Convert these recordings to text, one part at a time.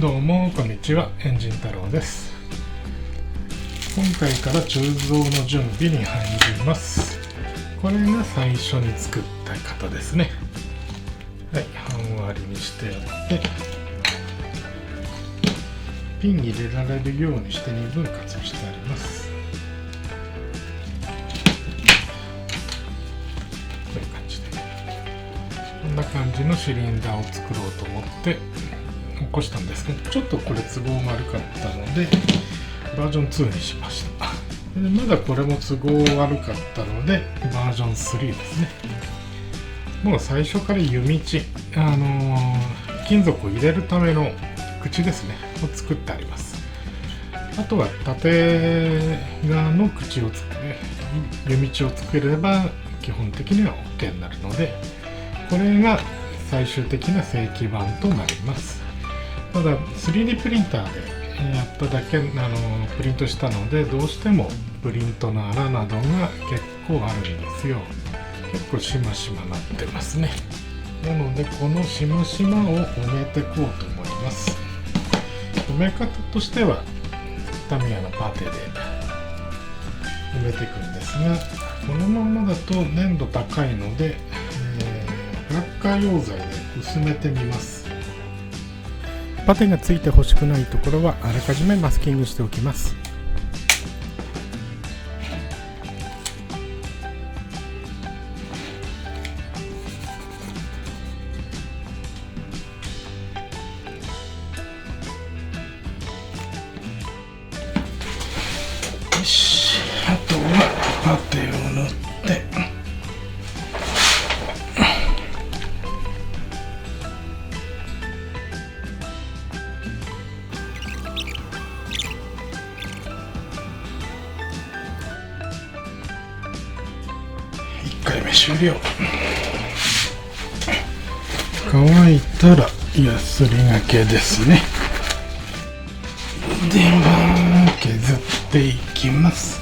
どうもこんにちは、エンジン太郎です。今回から鋳造の準備に入ります。これが最初に作った型ですね。はい、半割りにしてやって、ピン入れられるようにして2分割してあります。こういう感じで、こんな感じのシリンダーを作ろうと思って起こしたんですけど、ちょっとこれ都合悪かったのでバージョン2にしました。でまだこれも都合悪かったのでバージョン3ですね。もう最初から弓地、金属を入れるための口ですねを作ってあります。あとは縦側の口を弓地を作れば基本的には OK になるので、これが最終的な正規版となります。ただ 3D プリンターでやっただけプリントしたので、どうしてもプリントの穴などが結構あるんですよ。結構しましまなってますね。なのでこのしましまを埋めていこうと思います。埋め方としてはタミヤのパテで埋めていくんですが、このままだと粘度高いので、ブラッカー溶剤で薄めてみます。パテがついてほしくないところはあらかじめマスキングしておきます。よし、あとはパテを塗って1回目終了。乾いたらヤスリがけですね。では削っていきます。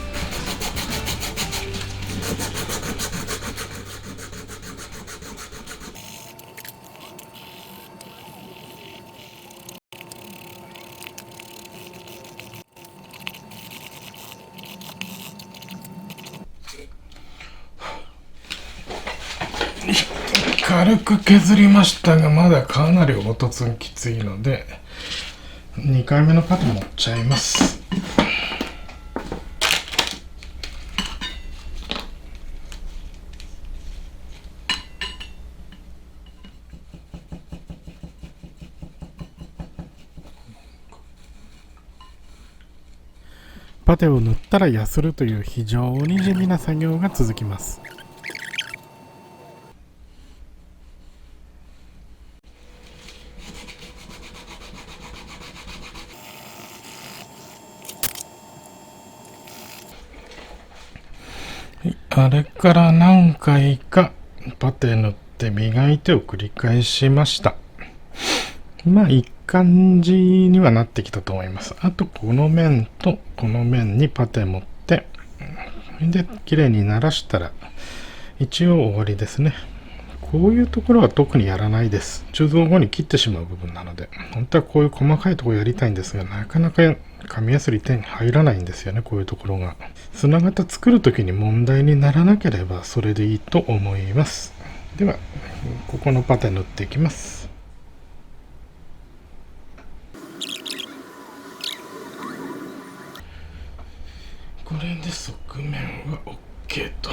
軽く削りましたが、まだかなり音つんきついので2回目のパテ持っちゃいます。パテを塗ったらヤスるという非常に地味な作業が続きます。あれから何回かパテ塗って磨いてを繰り返しました。まあいい感じにはなってきたと思います。あとこの面とこの面にパテ持ってで綺麗にならしたら一応終わりですね。こういうところは特にやらないです。鋳造後に切ってしまう部分なので、本当はこういう細かいところやりたいんですが、なかなか紙やすり手に入らないんですよね。こういうところが砂型作るときに問題にならなければそれでいいと思います。ではここのパテ塗っていきます。これで側面は OK と。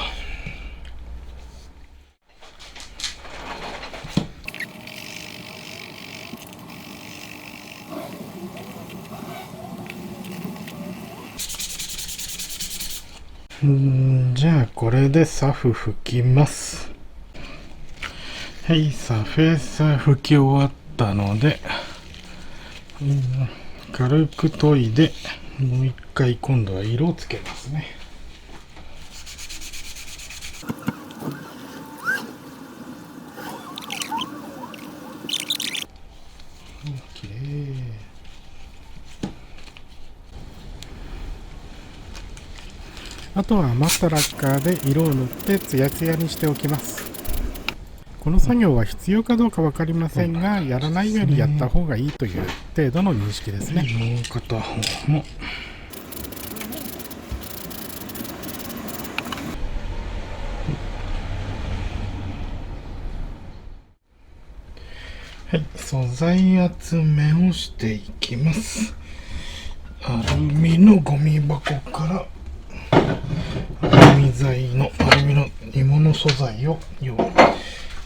じゃあこれでサフ拭きます。はい、サフェーサー拭き終わったので、軽く研いでもう一回今度は色をつけますね。きれい。あとは余ったラッカーで色を塗ってツヤツヤにしておきます。この作業は必要かどうか分かりませんが、やらないよりやった方がいいという程度の認識ですね。もう片方もはい、素材集めをしていきます。アルミのゴミ箱からアルミの鋳物素材を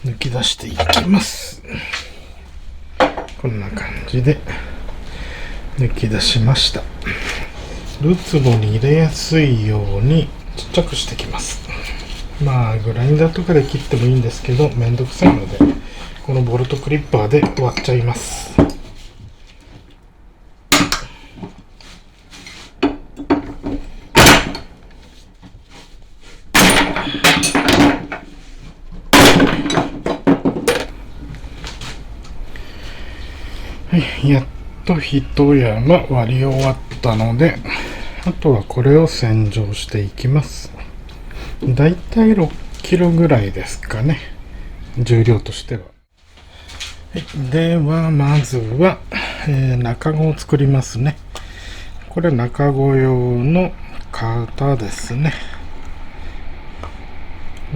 抜き出していきます。こんな感じで抜き出しました。るつぼに入れやすいようにちっちゃくしてきます。まあグラインダーとかで切ってもいいんですけど、めんどくさいのでこのボルトクリッパーで割っちゃいます。はい、やっと一山割り終わったので、あとはこれを洗浄していきます。だいたい6キロぐらいですかね、重量としては。はい、ではまずは、中子を作りますね。これ中子用の型ですね。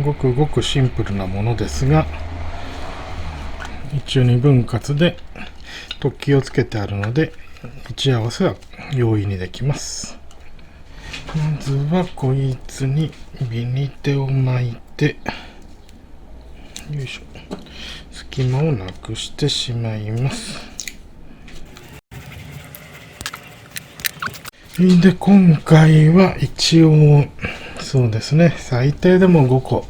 ごくごくシンプルなものですが、一応2分割で突起をつけてあるので位置合わせは容易にできます。まずはこいつにビニテを巻いて、よいしょ、隙間をなくしてしまいます。で、今回は一応そうですね、最低でも5個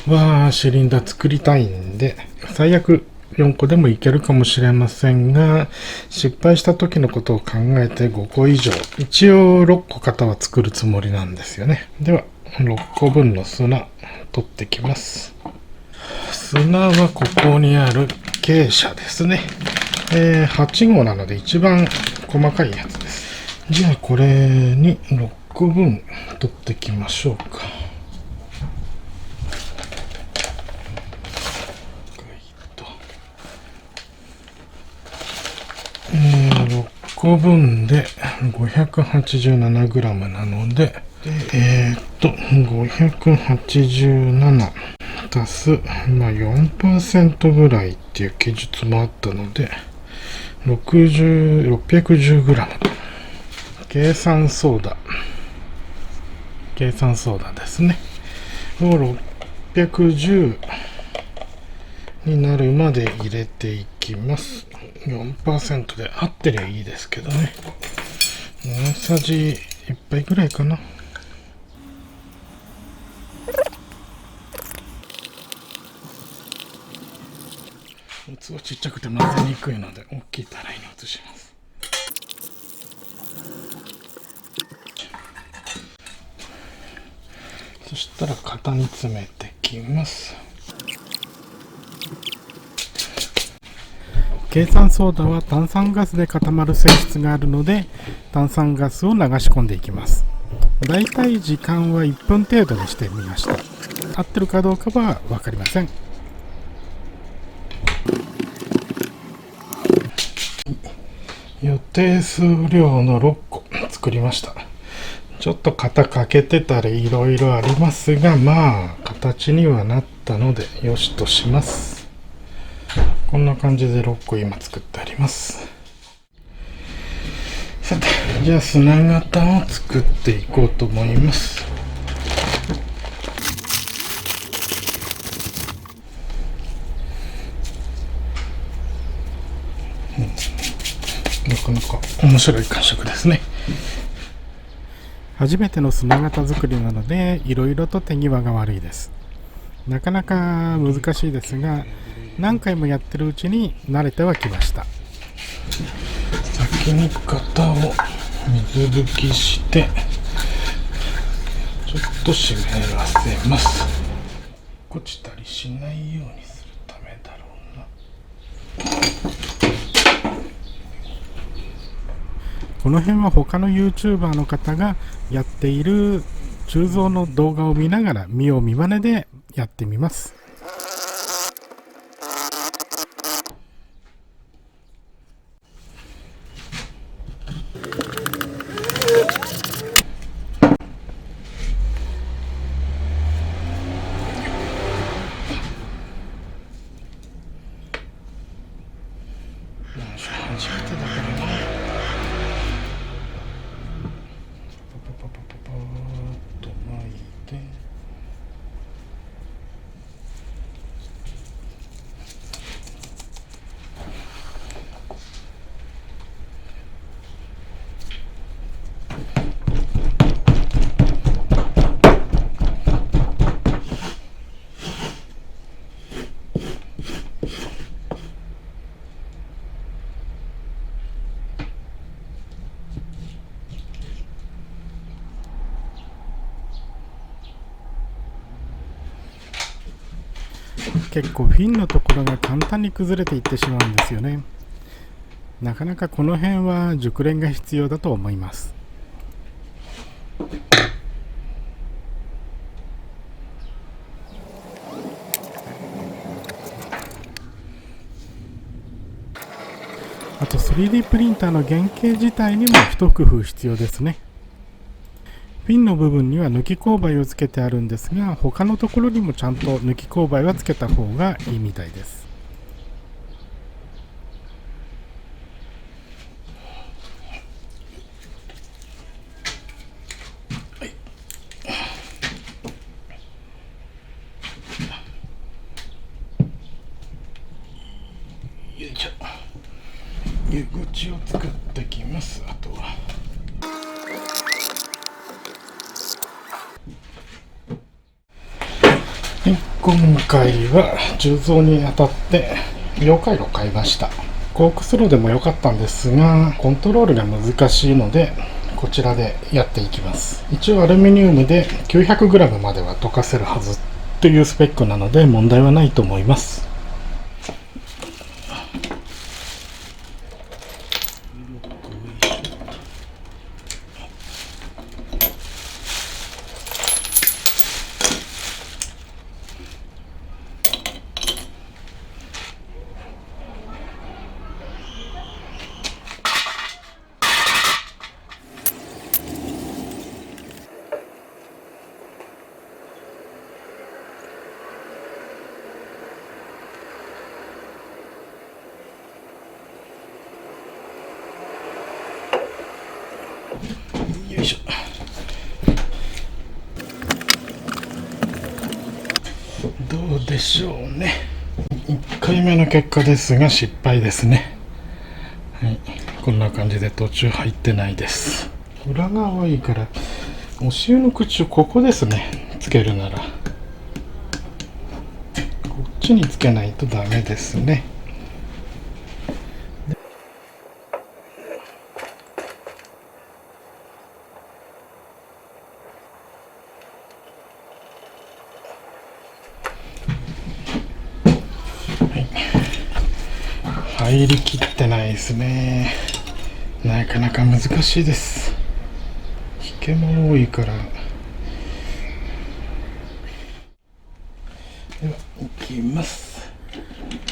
はシリンダー作りたいんで、最悪4個でもいけるかもしれませんが、失敗した時のことを考えて5個以上、一応6個型は作るつもりなんですよね。では6個分の砂取ってきます。砂はここにある珪砂ですね。8号なので一番細かいやつです。じゃあこれに6個分取ってきましょうか。6個分で 587g なので、587足す、4% ぐらいっていう記述もあったので、610g。計算ソーダですね。を610になるまで入れていきます。4% で合ってりゃいいですけどね。大さじ1杯ぐらいかな。器ちっちゃくて混ぜにくいので大きいたらいに移します。そしたら型に詰めてきます。計算ソーダは炭酸ガスで固まる性質があるので、炭酸ガスを流し込んでいきます。だいたい時間は1分程度にしてみました。合ってるかどうかは分かりません。予定数量の6個作りました。ちょっと型欠けてたりいろいろありますが、まあ形にはなったのでよしとします。こんな感じで6個今作ってあります。さて、じゃあ砂型を作っていこうと思います。なかなか面白い感触ですね。初めての砂型作りなので、いろいろと手際が悪いです。なかなか難しいですが、何回もやってるうちに慣れてはきました。先に型を水拭きしてちょっと湿らせます。落ちたりしないようにするためだろうな。この辺は他の YouTuber の方がやっている鋳造の動画を見ながら見よう見まねでやってみます。初めてだからな。パパパパパパーっと巻いて、結構フィンのところが簡単に崩れていってしまうんですよね。なかなかこの辺は熟練が必要だと思います。あと 3D プリンターの原型自体にも一工夫必要ですね。フィンの部分には抜き勾配をつけてあるんですが、他のところにもちゃんと抜き勾配はつけた方がいいみたいです。よいしょ。湯口を作ってきます。あとは今回は重蔵にあたって溶解炉を買いました。コークスローでも良かったんですが、コントロールが難しいのでこちらでやっていきます。一応アルミニウムで 900g までは溶かせるはずというスペックなので問題はないと思います。よいしょ。どうでしょうね。1回目の結果ですが失敗ですね。はい、こんな感じで途中入ってないです。裏側はいいからお塩の口をここですね、つけるならこっちにつけないとダメですね。入りきってないですね。なかなか難しいです。引けも多いから。ではいきます。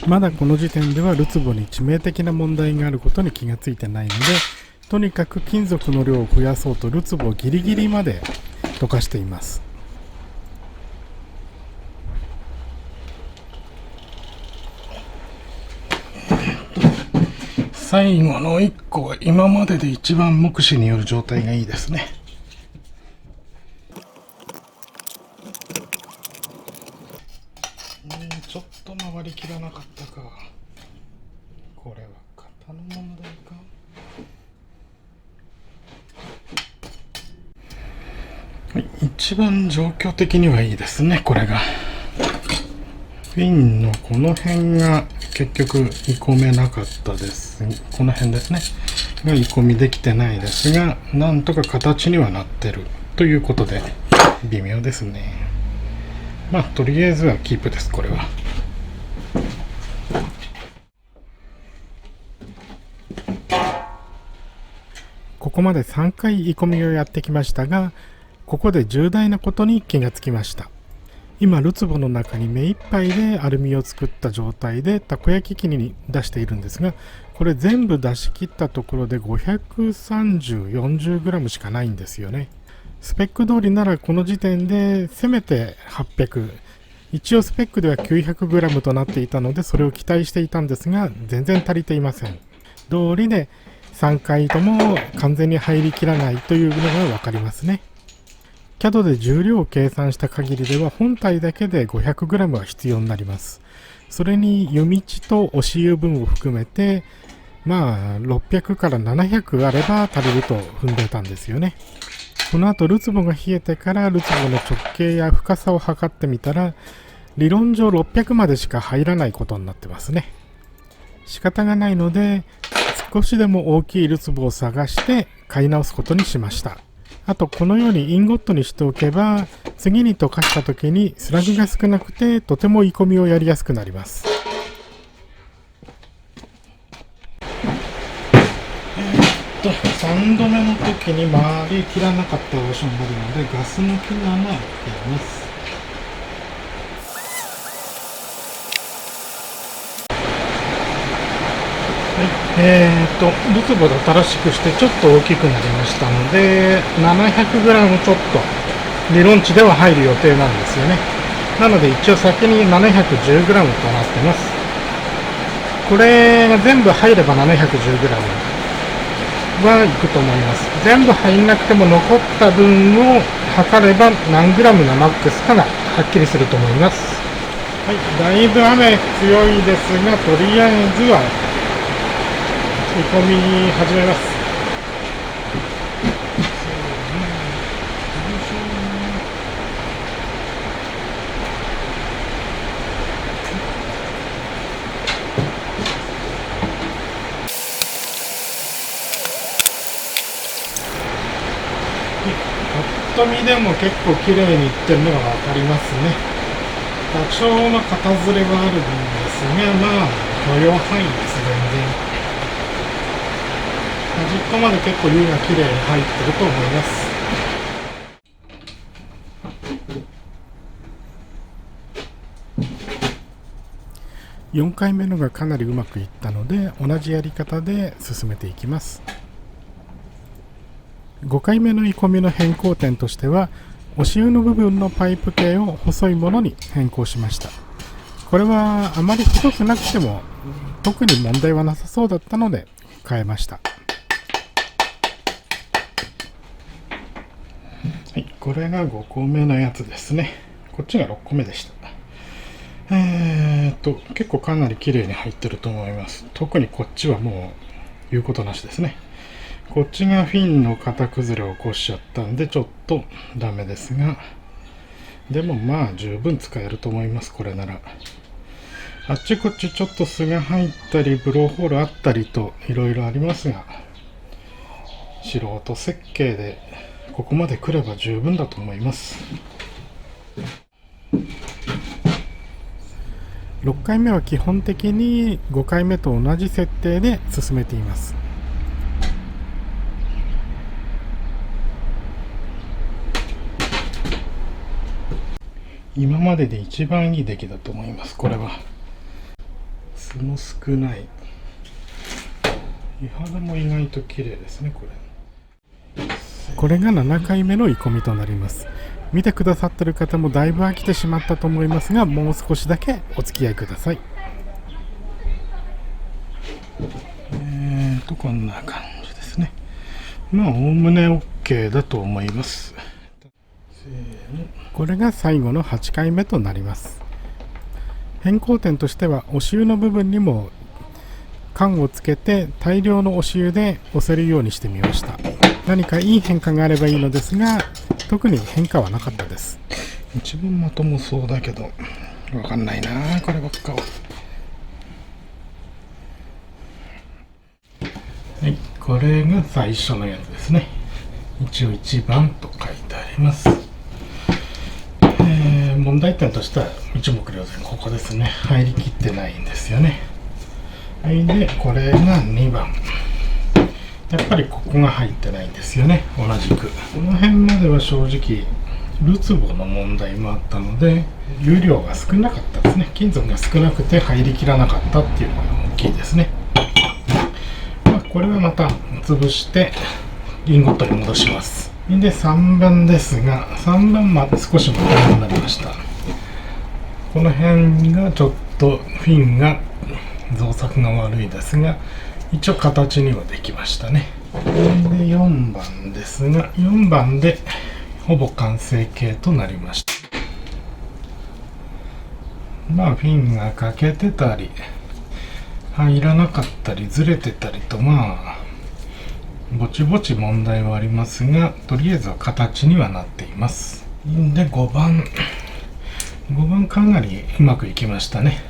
まだこの時点ではルツボに致命的な問題があることに気がついてないので、とにかく金属の量を増やそうとルツボギリギリまで溶かしています。最後の1個は今までで一番目視による状態がいいですね。ちょっと回りきらなかったか。これは型の問題か。はい、一番状況的にはいいですね。これがフィンのこの辺が結局鋳込めなかったです。この辺ですねが鋳込みできてないですが、なんとか形にはなってるということで微妙ですね。まあとりあえずはキープです。これはここまで3回鋳込みをやってきましたが、ここで重大なことに気がつきました。今ルツボの中に目いっぱいでアルミを作った状態でたこ焼き器に出しているんですが、これ全部出し切ったところで530、40g しかないんですよね。スペック通りならこの時点でせめて800、一応スペックでは 900g となっていたのでそれを期待していたんですが全然足りていません。通りで3回とも完全に入りきらないというのが分かりますね。CAD で重量を計算した限りでは本体だけで 500g は必要になります。それに湯道と押し湯分を含めて600から700あれば足りると踏んでたんですよね。この後ルツボが冷えてからルツボの直径や深さを測ってみたら理論上600までしか入らないことになってますね。仕方がないので少しでも大きいルツボを探して買い直すことにしました。あとこのようにインゴットにしておけば次に溶かした時にスラグが少なくてとても鋳込みをやりやすくなります。3度目の時に回りきらなかった場所になるのでガス抜きの穴をやります。ルツボで新しくしてちょっと大きくなりましたので 700g ちょっと理論値では入る予定なんですよね。なので一応先に 710g となってます。これが全部入れば 710g はいくと思います。全部入んなくても残った分を測れば何グラムがマックスかがはっきりすると思います。はい、だいぶ雨強いですがとりあえずは煮込み始めます。ぱっと見でも結構綺麗にいってるのが分かりますね。多少の型ずれはあるんですが、許容範囲です全然。端っこまで結構湯が綺麗に入ってると思います。4回目のがかなりうまくいったので同じやり方で進めていきます。5回目の鋳込みの変更点としては押し湯の部分のパイプ系を細いものに変更しました。これはあまり太くなくても特に問題はなさそうだったので変えました。はい、これが5個目のやつですね。こっちが6個目でした。結構かなり綺麗に入ってると思います。特にこっちはもう言うことなしですね。こっちがフィンの型崩れを起こしちゃったんでちょっとダメですが、でも十分使えると思います。これならあっちこっちちょっと巣が入ったりブローホールあったりといろいろありますが、素人設計でここまで来れば十分だと思います。6回目は基本的に5回目と同じ設定で進めています。今までで一番いい出来だと思います。これは巣も少ない、伊原も意外と綺麗ですね。これが7回目の鋳込みとなります。見てくださってる方もだいぶ飽きてしまったと思いますが、もう少しだけお付き合いください。こんな感じですね。おおむね OK だと思います。これが最後の8回目となります。変更点としては押し湯の部分にも缶をつけて大量の押し湯で押せるようにしてみました。何かいい変化があればいいのですが、特に変化はなかったです。一番まともそうだけどわかんないなこればっかは。はい、これが最初のやつですね。一応1番と書いてあります。問題点としては一目瞭然、ここですね。入りきってないんですよね。はい、でこれが2番。やっぱりここが入ってないんですよね。同じくこの辺までは正直ルツボの問題もあったので湯量が少なかったですね。金属が少なくて入りきらなかったっていうのが大きいですね。これはまた潰してリンゴットに戻します。で3番ですが、3番まで少しまともになりました。この辺がちょっとフィンが造作が悪いですが、一応形にはできましたね。で4番ですが、4番でほぼ完成形となりました。まあフィンが欠けてたり入らなかったりずれてたりと、まあぼちぼち問題はありますが、とりあえずは形にはなっています。で5番かなりうまくいきましたね。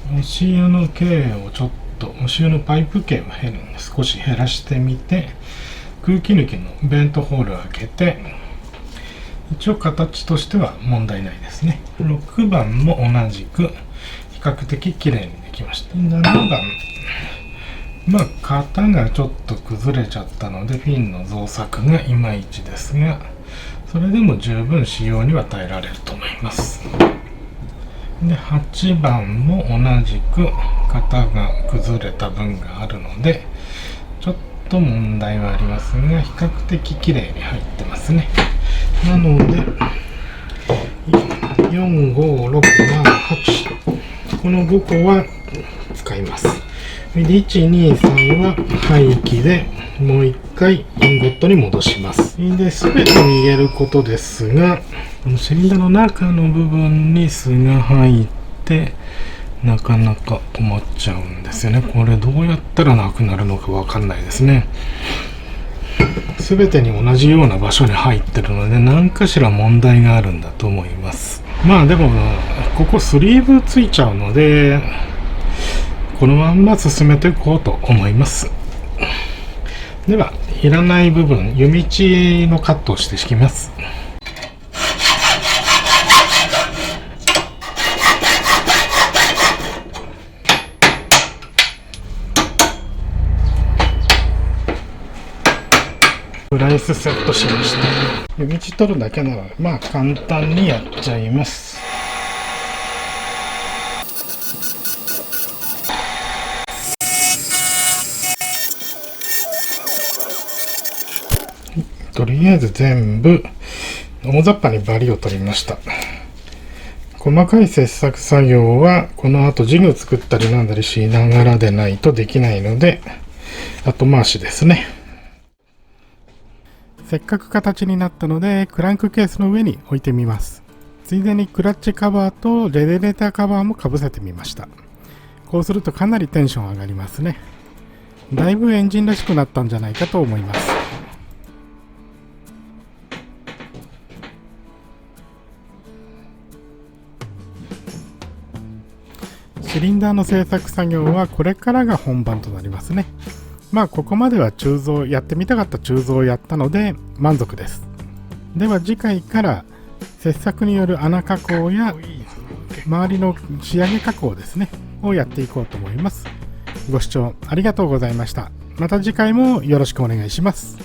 押し湯の径をちょっと、押し湯のパイプ径を少し減らしてみて、空気抜きのベントホールを開けて、一応形としては問題ないですね。6番も同じく比較的綺麗にできました。7番、まあ型がちょっと崩れちゃったのでフィンの造作がいまいちですが、それでも十分使用には耐えられると思います。で8番も同じく型が崩れた分があるのでちょっと問題はありますが、比較的綺麗に入ってますね。なので4、5、6、7、8、この5個は使います。で1、2、3は廃棄で、もう一回インゴットに戻します。で全てに言えることですが、シリンダーの中の部分に巣が入ってなかなか困っちゃうんですよね。これどうやったらなくなるのかわかんないですね。全てに同じような場所に入ってるので何かしら問題があるんだと思います。まあでもここスリーブついちゃうのでこのまんま進めていこうと思います。ではいらない部分、湯道のカットをしていきます。プライスセットしました。湯道取るだけならまあ簡単にやっちゃいます。とりあえず全部大雑把にバリを取りました。細かい切削作業はこの後ジグ作ったりなんだりしながらでないとできないので後回しですね。せっかく形になったのでクランクケースの上に置いてみます。ついでにクラッチカバーとレデレーターカバーもかぶせてみました。こうするとかなりテンション上がりますね。だいぶエンジンらしくなったんじゃないかと思います。シリンダーの製作作業はこれからが本番となりますね。まあここまでは鋳造、やってみたかった鋳造をやったので満足です。では次回から切削による穴加工や周りの仕上げ加工ですねをやっていこうと思います。ご視聴ありがとうございました。また次回もよろしくお願いします。